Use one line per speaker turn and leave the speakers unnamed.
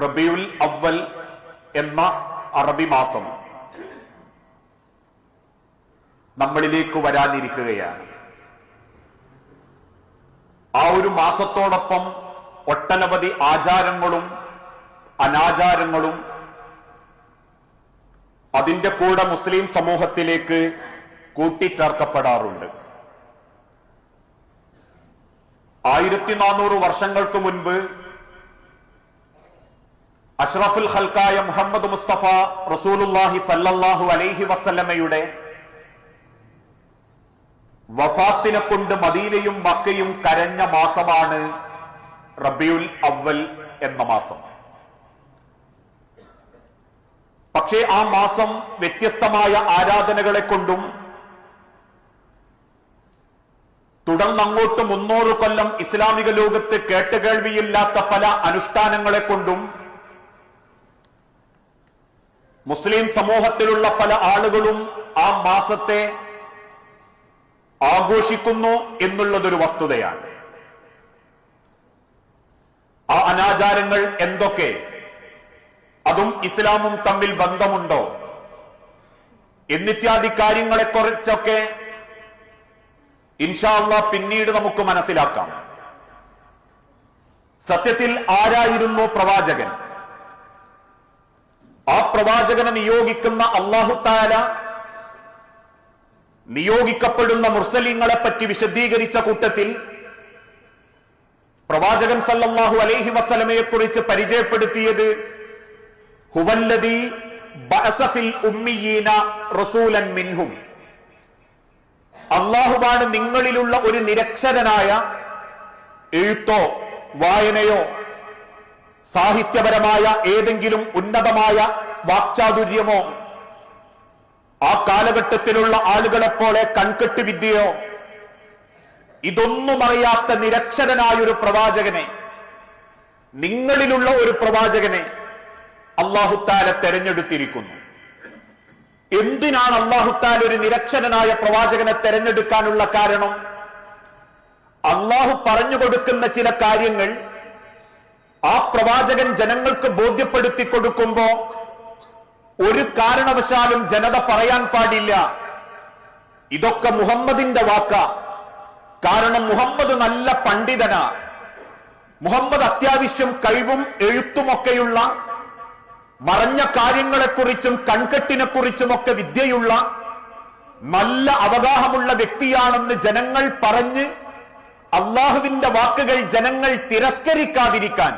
റബീഉൽ അവ്വൽ എന്ന അറബി മാസം നമ്മളിലേക്ക് വരാനിരിക്കുകയാണ്. ആ ഒരു മാസത്തോടൊപ്പം ഒട്ടനവധി ആചാരങ്ങളും അനാചാരങ്ങളും അതിന്റെ കൂടെ മുസ്ലിം സമൂഹത്തിലേക്ക് കൂട്ടിച്ചേർക്കപ്പെടാറുണ്ട്. 1400 വർഷങ്ങൾക്ക് മുൻപ് അഷ്റഫുൽ ഖൽക്കായ മുഹമ്മദ് മുസ്തഫ റസൂലുള്ളാഹി സല്ലല്ലാഹു അലൈഹി വസല്ലമയുടെ വഫാത്തിനെ കൊണ്ട് മദീനയും മക്കയും കരഞ്ഞ മാസമാണ് റബീഉൽ അവ്വൽ എന്ന മാസം. പക്ഷേ ആ മാസം വ്യത്യസ്തമായ ആരാധനകളെ കൊണ്ടും തുടർന്നങ്ങോട്ട് 300 കൊല്ലം ഇസ്ലാമിക ലോകത്ത് കേട്ടുകേൾവിയില്ലാത്ത പല അനുഷ്ഠാനങ്ങളെ കൊണ്ടും മുസ്ലിം സമൂഹത്തിലുള്ള പല ആളുകളും ആ മാസത്തെ ആഘോഷിക്കുന്നു എന്നുള്ളതൊരു വസ്തുതയാണ്. ആ അനാചാരങ്ങൾ എന്തൊക്കെ, അതും ഇസ്ലാമും തമ്മിൽ ബന്ധമുണ്ടോ എന്നിത്യാദി കാര്യങ്ങളെക്കുറിച്ചൊക്കെ ഇൻഷാ അല്ലാഹ് പിന്നീട് നമുക്ക് മനസ്സിലാക്കാം. സത്യത്തിൽ ആരായിരുന്നു പ്രവാചകൻ? ആ പ്രവാചകനെ നിയോഗിക്കുന്ന അല്ലാഹു തആല നിയോഗിക്കപ്പെടുന്ന മുർസലീങ്ങളെ പറ്റി വിശദീകരിച്ച കൂട്ടത്തിൽ പ്രവാചകൻ സല്ലല്ലാഹു അലൈഹി വസല്ലമയെ കുറിച്ച് പരിചയപ്പെടുത്തിയത് ഹുവല്ലദീ ബഅസ ഫിൽ ഉമ്മീയീന റസൂലൻ മിൻഹും, അല്ലാഹുവാണ് നിങ്ങളിലുള്ള ഒരു നിരക്ഷരനായ, എഴുത്തോ വായനയോ സാഹിത്യപരമായ ഏതെങ്കിലും ഉന്നതമായ വാക്ചാതുര്യമോ ആ കാലഘട്ടത്തിലുള്ള ആളുകളെപ്പോലെ കൺകെട്ട് വിദ്യയോ ഇതൊന്നും അറിയാത്ത നിരക്ഷരനായൊരു പ്രവാചകനെ, നിങ്ങളിലുള്ള ഒരു പ്രവാചകനെ അല്ലാഹു തആല തെരഞ്ഞെടുത്തിരിക്കുന്നു. എന്തിനാണ് അല്ലാഹു തആല ഒരു നിരക്ഷരനായ പ്രവാചകനെ തെരഞ്ഞെടുക്കാനുള്ള കാരണം? അല്ലാഹു പറഞ്ഞു കൊടുക്കുന്ന ചില കാര്യങ്ങൾ ആ പ്രവാചകൻ ജനങ്ങൾക്ക് ബോധ്യപ്പെടുത്തി കൊടുക്കുമ്പോ ഒരു കാരണവശാലും ജനത പറയാൻ പാടില്ല ഇതൊക്കെ മുഹമ്മദിന്റെ വാക്ക. കാരണം മുഹമ്മദ് നല്ല പണ്ഡിതനാ, മുഹമ്മദ് അത്യാവശ്യം കഴിവും എഴുത്തുമൊക്കെയുള്ള, മറഞ്ഞ കാര്യങ്ങളെക്കുറിച്ചും കൺകെട്ടിനെക്കുറിച്ചുമൊക്കെ വിദ്യയുള്ള നല്ല അവഗാഹമുള്ള വ്യക്തിയാണെന്ന് ജനങ്ങൾ പറഞ്ഞ് അള്ളാഹുവിന്റെ വാക്കുകൾ ജനങ്ങൾ തിരസ്കരിക്കാതിരിക്കാൻ